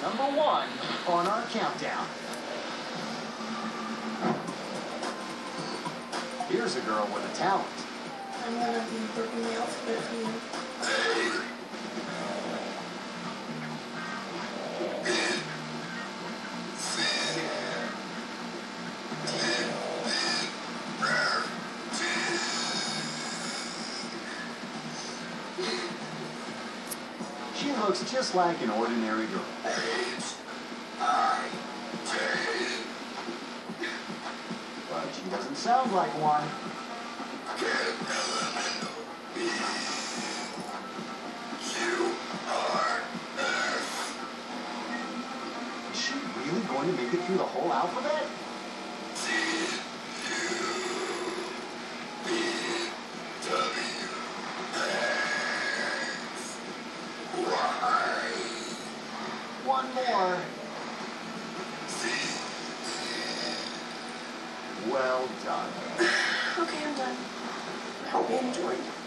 number one on our countdown. Here's a girl with a talent. I'm gonna be working the alphabet for you. She looks just like an ordinary girl. But she doesn't sound like one. Is she really going to make it through the whole alphabet? One more. Well done. Okay, I'm done. I hope you enjoyed.